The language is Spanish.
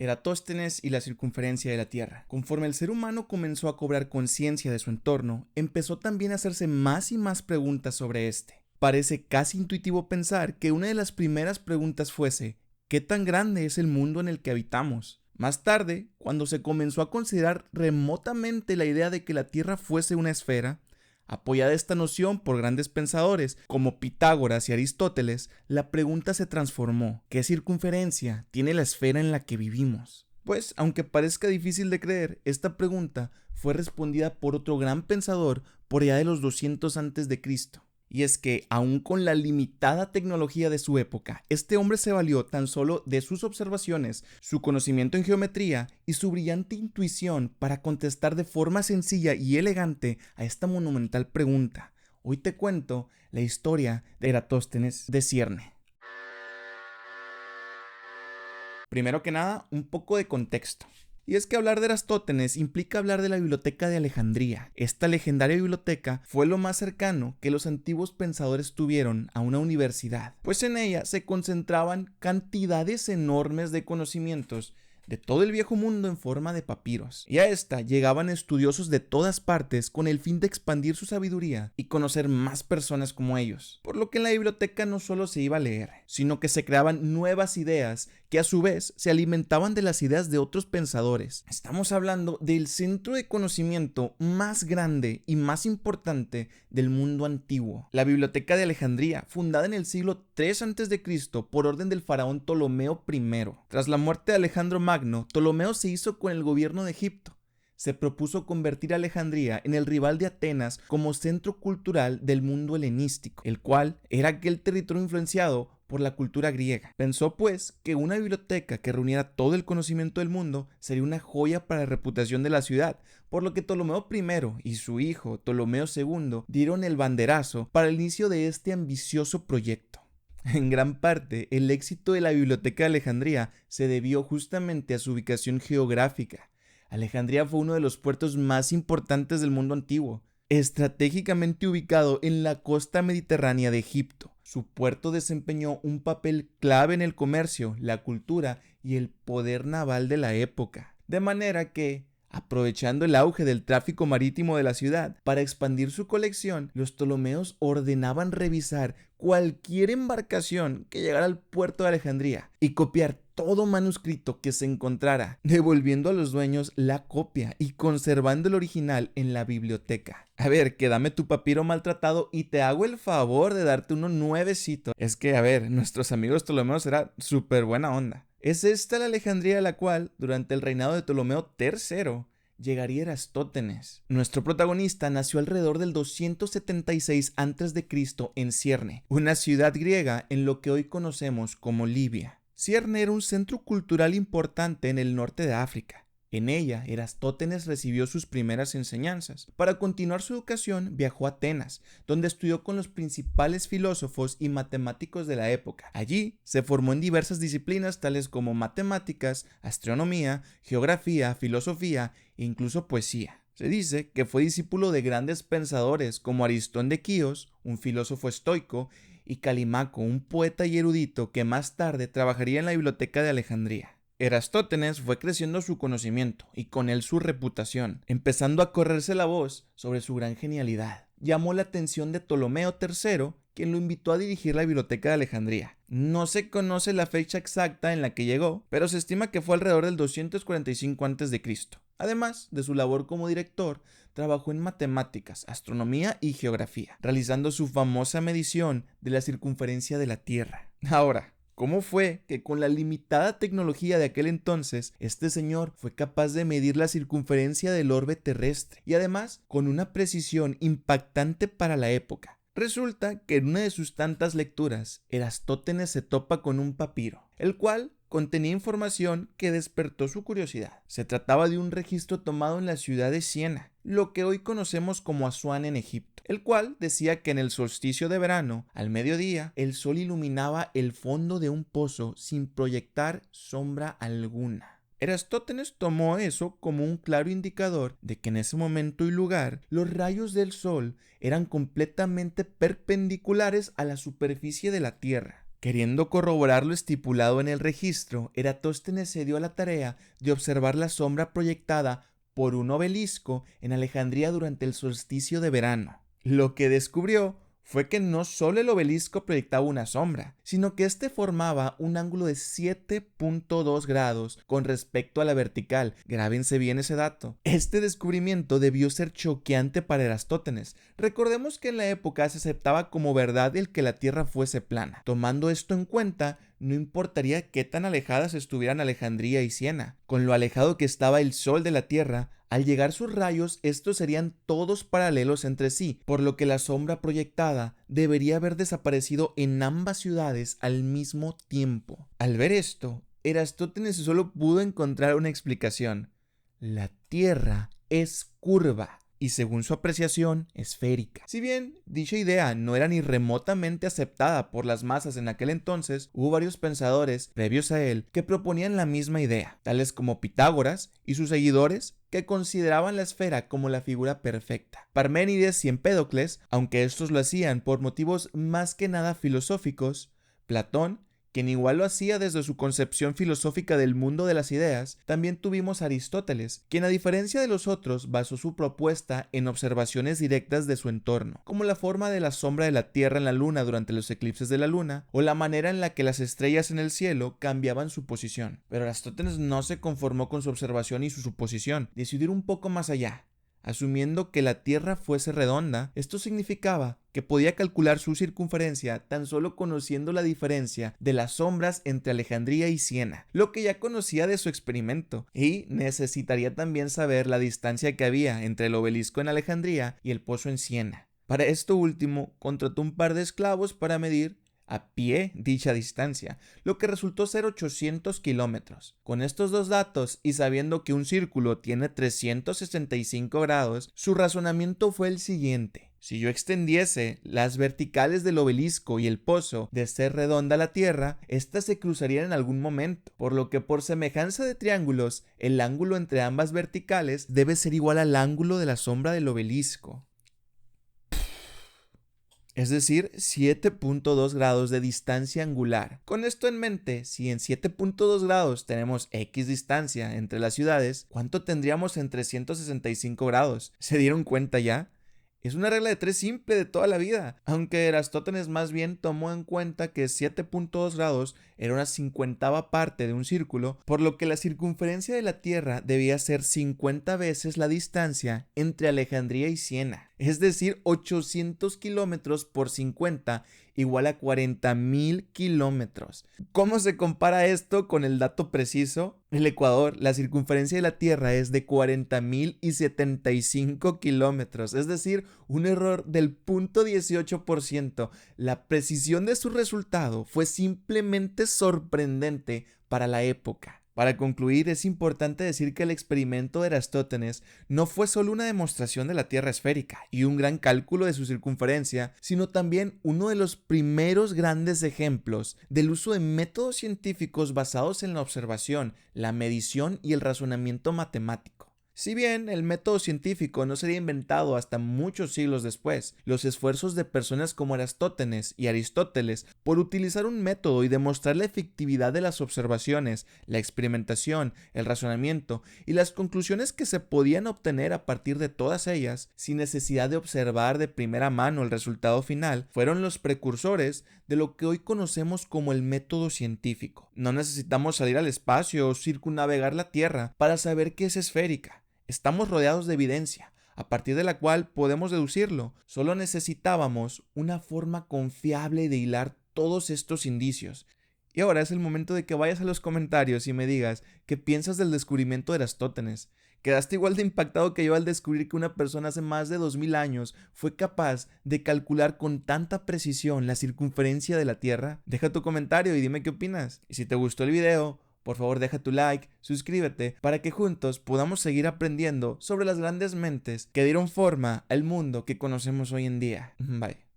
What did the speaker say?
Eratóstenes y la circunferencia de la Tierra. Conforme el ser humano comenzó a cobrar conciencia de su entorno, empezó también a hacerse más y más preguntas sobre este. Parece casi intuitivo pensar que una de las primeras preguntas fuese: ¿qué tan grande es el mundo en el que habitamos? Más tarde, cuando se comenzó a considerar remotamente la idea de que la Tierra fuese una esfera, apoyada esta noción por grandes pensadores como Pitágoras y Aristóteles, la pregunta se transformó: ¿qué circunferencia tiene la esfera en la que vivimos? Pues, aunque parezca difícil de creer, esta pregunta fue respondida por otro gran pensador por allá de los 200 a.C. Y es que, aun con la limitada tecnología de su época, este hombre se valió tan solo de sus observaciones, su conocimiento en geometría y su brillante intuición para contestar de forma sencilla y elegante a esta monumental pregunta. Hoy te cuento la historia de Eratóstenes de Cierne. Primero que nada, un poco de contexto. Y es que hablar de Eratóstenes implica hablar de la Biblioteca de Alejandría. Esta legendaria biblioteca fue lo más cercano que los antiguos pensadores tuvieron a una universidad, pues en ella se concentraban cantidades enormes de conocimientos de todo el viejo mundo en forma de papiros, y a esta llegaban estudiosos de todas partes con el fin de expandir su sabiduría y conocer más personas como ellos, por lo que en la biblioteca no solo se iba a leer, sino que se creaban nuevas ideas que a su vez se alimentaban de las ideas de otros pensadores. Estamos hablando del centro de conocimiento más grande y más importante del mundo antiguo, la Biblioteca de Alejandría, fundada en el siglo III a.C. por orden del faraón Ptolomeo I. Tras la muerte de Alejandro Magno, Ptolomeo se hizo con el gobierno de Egipto. Se propuso convertir a Alejandría en el rival de Atenas como centro cultural del mundo helenístico, el cual era aquel territorio influenciado por la cultura griega. Pensó pues que una biblioteca que reuniera todo el conocimiento del mundo sería una joya para la reputación de la ciudad, por lo que Ptolomeo I y su hijo Ptolomeo II dieron el banderazo para el inicio de este ambicioso proyecto. En gran parte, el éxito de la Biblioteca de Alejandría se debió justamente a su ubicación geográfica. Alejandría fue uno de los puertos más importantes del mundo antiguo, estratégicamente ubicado en la costa mediterránea de Egipto. Su puerto desempeñó un papel clave en el comercio, la cultura y el poder naval de la época, de manera que, aprovechando el auge del tráfico marítimo de la ciudad, para expandir su colección, los ptolomeos ordenaban revisar cualquier embarcación que llegara al puerto de Alejandría y copiar todo manuscrito que se encontrara, devolviendo a los dueños la copia y conservando el original en la biblioteca. A ver, que dame tu papiro maltratado y te hago el favor de darte uno nuevecito. Es que, a ver, nuestros amigos ptolomeos era súper buena onda. Es esta la Alejandría a la cual, durante el reinado de Ptolomeo III, llegaría Eratóstenes. Nuestro protagonista nació alrededor del 276 a.C. en Cierne, una ciudad griega en lo que hoy conocemos como Libia. Cierne era un centro cultural importante en el norte de África. En ella, Eratóstenes recibió sus primeras enseñanzas. Para continuar su educación, viajó a Atenas, donde estudió con los principales filósofos y matemáticos de la época. Allí, se formó en diversas disciplinas tales como matemáticas, astronomía, geografía, filosofía e incluso poesía. Se dice que fue discípulo de grandes pensadores como Aristón de Quíos, un filósofo estoico, y Calimaco, un poeta y erudito que más tarde trabajaría en la Biblioteca de Alejandría. Eratóstenes fue creciendo su conocimiento y con él su reputación, empezando a correrse la voz sobre su gran genialidad. Llamó la atención de Ptolomeo III, quien lo invitó a dirigir la Biblioteca de Alejandría. No se conoce la fecha exacta en la que llegó, pero se estima que fue alrededor del 245 a.C. Además de su labor como director, trabajó en matemáticas, astronomía y geografía, realizando su famosa medición de la circunferencia de la Tierra. Ahora, ¿cómo fue que con la limitada tecnología de aquel entonces, este señor fue capaz de medir la circunferencia del orbe terrestre y además con una precisión impactante para la época? Resulta que en una de sus tantas lecturas, Eratóstenes se topa con un papiro, el cual contenía información que despertó su curiosidad. Se trataba de un registro tomado en la ciudad de Siena, lo que hoy conocemos como Asuán en Egipto, el cual decía que en el solsticio de verano, al mediodía, el sol iluminaba el fondo de un pozo sin proyectar sombra alguna. Eratóstenes tomó eso como un claro indicador de que en ese momento y lugar los rayos del sol eran completamente perpendiculares a la superficie de la Tierra. Queriendo corroborar lo estipulado en el registro, Eratóstenes se dio a la tarea de observar la sombra proyectada por un obelisco en Alejandría durante el solsticio de verano. Lo que descubrió fue que no solo el obelisco proyectaba una sombra, sino que éste formaba un ángulo de 7.2 grados con respecto a la vertical. Grábense bien ese dato. Este descubrimiento debió ser choqueante para Eratóstenes. Recordemos que en la época se aceptaba como verdad el que la Tierra fuese plana. Tomando esto en cuenta, no importaría qué tan alejadas estuvieran Alejandría y Siena. Con lo alejado que estaba el Sol de la Tierra, al llegar sus rayos, estos serían todos paralelos entre sí, por lo que la sombra proyectada debería haber desaparecido en ambas ciudades al mismo tiempo. Al ver esto, Eratóstenes solo pudo encontrar una explicación. La Tierra es curva y, según su apreciación, esférica. Si bien dicha idea no era ni remotamente aceptada por las masas en aquel entonces, hubo varios pensadores previos a él que proponían la misma idea, tales como Pitágoras y sus seguidores, que consideraban la esfera como la figura perfecta. Parménides y Empédocles, aunque estos lo hacían por motivos más que nada filosóficos, Platón, quien igual lo hacía desde su concepción filosófica del mundo de las ideas, también tuvimos a Aristóteles, quien a diferencia de los otros basó su propuesta en observaciones directas de su entorno, como la forma de la sombra de la Tierra en la Luna durante los eclipses de la Luna, o la manera en la que las estrellas en el cielo cambiaban su posición. Pero Aristóteles no se conformó con su observación y su suposición, decidió ir un poco más allá. Asumiendo que la Tierra fuese redonda, esto significaba que podía calcular su circunferencia tan solo conociendo la diferencia de las sombras entre Alejandría y Siena, lo que ya conocía de su experimento, y necesitaría también saber la distancia que había entre el obelisco en Alejandría y el pozo en Siena. Para esto último, contrató un par de esclavos para medir a pie dicha distancia, lo que resultó ser 800 kilómetros. Con estos dos datos y sabiendo que un círculo tiene 365 grados, su razonamiento fue el siguiente. Si yo extendiese las verticales del obelisco y el pozo de ser redonda la Tierra, éstas se cruzarían en algún momento, por lo que por semejanza de triángulos, el ángulo entre ambas verticales debe ser igual al ángulo de la sombra del obelisco. Es decir, 7.2 grados de distancia angular. Con esto en mente, si en 7.2 grados tenemos X distancia entre las ciudades, ¿cuánto tendríamos en 365 grados? ¿Se dieron cuenta ya? Es una regla de 3 simple de toda la vida, aunque Eratóstenes más bien tomó en cuenta que 7.2 grados era una 50ª parte de un círculo, por lo que la circunferencia de la Tierra debía ser 50 veces la distancia entre Alejandría y Siena, es decir, 800 kilómetros por 50 igual a 40.000 kilómetros. ¿Cómo se compara esto con el dato preciso? En el Ecuador, la circunferencia de la Tierra es de 40.075 kilómetros, es decir, un error del 0.18%. La precisión de su resultado fue simplemente sorprendente para la época. Para concluir, es importante decir que el experimento de Eratóstenes no fue solo una demostración de la Tierra esférica y un gran cálculo de su circunferencia, sino también uno de los primeros grandes ejemplos del uso de métodos científicos basados en la observación, la medición y el razonamiento matemático. Si bien el método científico no sería inventado hasta muchos siglos después, los esfuerzos de personas como Eratóstenes y Aristóteles por utilizar un método y demostrar la efectividad de las observaciones, la experimentación, el razonamiento y las conclusiones que se podían obtener a partir de todas ellas, sin necesidad de observar de primera mano el resultado final, fueron los precursores de lo que hoy conocemos como el método científico. No necesitamos salir al espacio o circunnavegar la Tierra para saber que es esférica. Estamos rodeados de evidencia, a partir de la cual podemos deducirlo. Solo necesitábamos una forma confiable de hilar todos estos indicios. Y ahora es el momento de que vayas a los comentarios y me digas qué piensas del descubrimiento de Eratóstenes. ¿Quedaste igual de impactado que yo al descubrir que una persona hace más de 2000 años fue capaz de calcular con tanta precisión la circunferencia de la Tierra? Deja tu comentario y dime qué opinas. Y si te gustó el video, por favor deja tu like, suscríbete para que juntos podamos seguir aprendiendo sobre las grandes mentes que dieron forma al mundo que conocemos hoy en día. Bye.